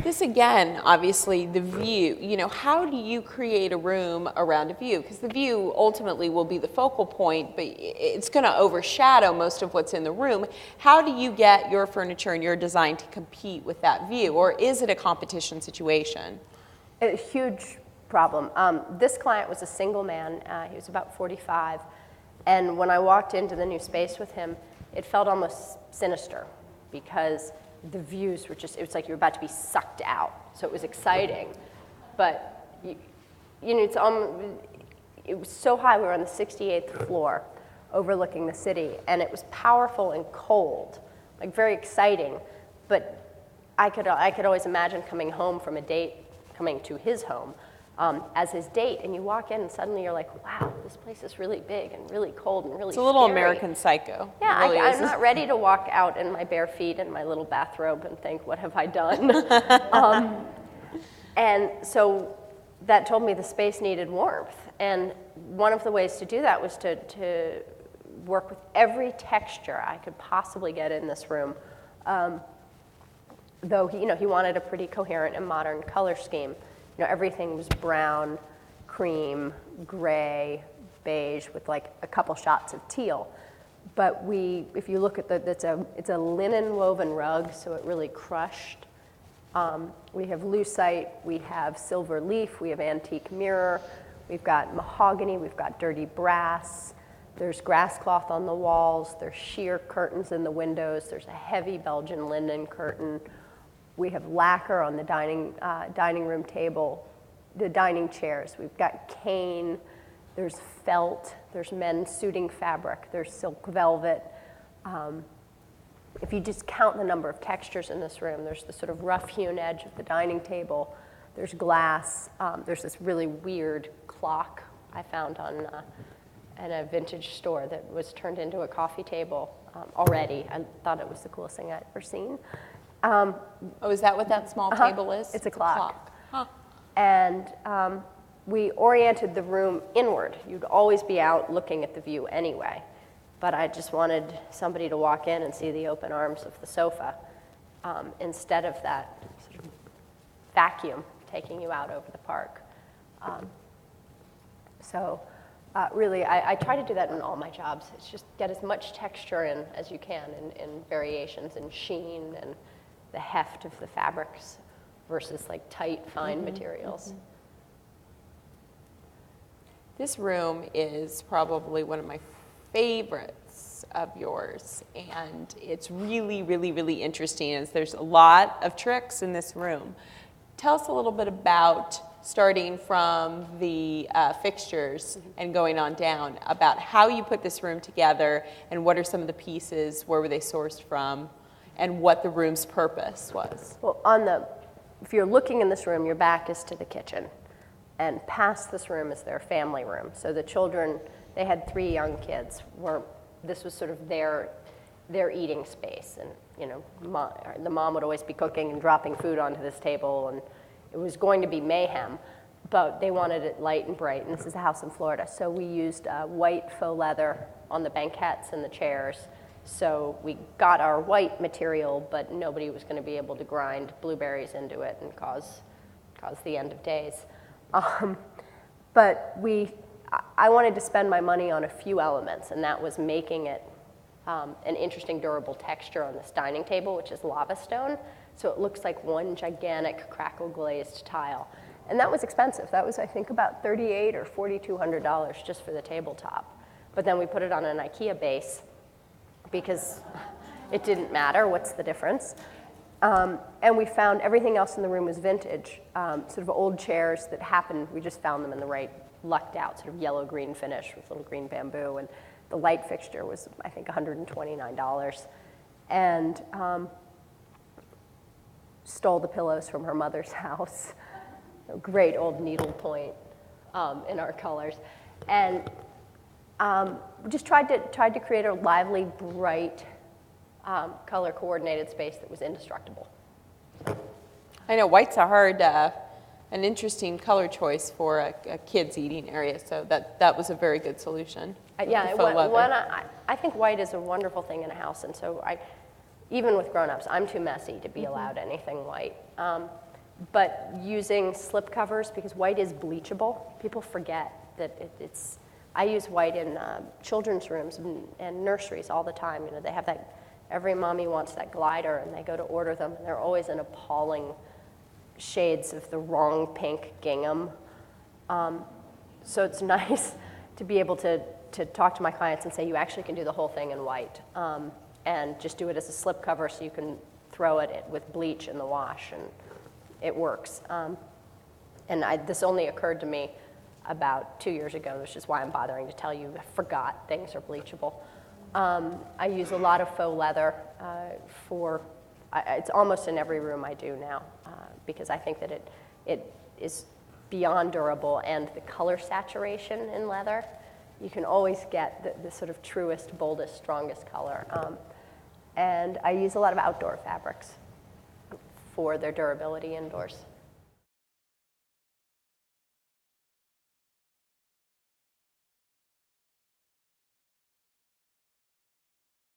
This again, obviously, the view, you know, how do you create a room around a view? Because the view ultimately will be the focal point, but it's going to overshadow most of what's in the room. How do you get your furniture and your design to compete with that view? Or is it a competition situation? A huge problem. This client was a single man. He was about 45. And when I walked into the new space with him, it felt almost sinister because the views were just, it was like you were about to be sucked out. So it was exciting. But, you know, it was so high. We were on the 68th floor overlooking the city. And it was powerful and cold, like very exciting. But I could always imagine coming home from a date, coming to his home as his date, and you walk in and suddenly you're like, wow, this place is really big and really cold and really It's a little scary. American Psycho. Yeah, It really I'm is. not ready to walk out in my bare feet and my little bathrobe and think, what have I done? And so that told me the space needed warmth. And one of the ways to do that was to work with every texture I could possibly get in this room. Though he wanted a pretty coherent and modern color scheme. You know, everything was brown, cream, gray, beige, with like a couple shots of teal. But if you look at it's a linen woven rug, so it really crushed. We have lucite, we have silver leaf, we have antique mirror, we've got mahogany, we've got dirty brass. There's grass cloth on the walls. There's sheer curtains in the windows. There's a heavy Belgian linen curtain. We have lacquer on the dining room table, the dining chairs. We've got cane, there's felt, there's men's suiting fabric, there's silk velvet. If you just count the number of textures in this room, there's the sort of rough-hewn edge of the dining table, there's glass, there's this really weird clock I found in a vintage store that was turned into a coffee table already. I thought it was the coolest thing I'd ever seen. Is that what that small table is? It's a clock. Huh. And we oriented the room inward. You'd always be out looking at the view anyway. But I just wanted somebody to walk in and see the open arms of the sofa instead of that sort of vacuum taking you out over the park. Really, I try to do that in all my jobs. It's just get as much texture in as you can in variations in sheen and the heft of the fabrics versus like tight, fine materials. This room is probably one of my favorites of yours, and it's really, really, really interesting as there's a lot of tricks in this room. Tell us a little bit about starting from the fixtures and going on down, about how you put this room together and what are some of the pieces, where were they sourced from, and what the room's purpose was. Well, if you're looking in this room, your back is to the kitchen, and past this room is their family room. So the children, they had 3 young kids, this was sort of their eating space, and the mom would always be cooking and dropping food onto this table, and it was going to be mayhem, but they wanted it light and bright, and this is a house in Florida. So we used white faux leather on the banquettes and the chairs. So we got our white material, but nobody was going to be able to grind blueberries into it and cause the end of days. But I wanted to spend my money on a few elements, and that was making it an interesting, durable texture on this dining table, which is lava stone. So it looks like one gigantic crackle glazed tile. And that was expensive. That was, I think, about $3,800 or $4,200 just for the tabletop. But then we put it on an IKEA base because it didn't matter. What's the difference? And we found everything else in the room was vintage, sort of old chairs that happened. We just found them in the right lucked out sort of yellow-green finish with little green bamboo. And the light fixture was, I think, $129. And stole the pillows from her mother's house. A great old needlepoint in our colors. And just tried to create a lively, bright, color-coordinated space that was indestructible. I know white's an interesting color choice for a kid's eating area, so that was a very good solution. I think white is a wonderful thing in a house, and so even with grown-ups, I'm too messy to be allowed anything white. But using slip covers, because white is bleachable, people forget that it's, I use white in children's rooms and nurseries all the time. You know, they have that, every mommy wants that glider, and they go to order them, and they're always in appalling shades of the wrong pink gingham. So it's nice to be able to talk to my clients and say, you actually can do the whole thing in white, and just do it as a slip cover so you can throw it with bleach in the wash, and it works. This only occurred to me about 2 years ago, which is why I'm bothering to tell you. I forgot things are bleachable. I use a lot of faux leather it's almost in every room I do now, because I think that it is beyond durable, and the color saturation in leather, you can always get the sort of truest, boldest, strongest color. And I use a lot of outdoor fabrics for their durability indoors.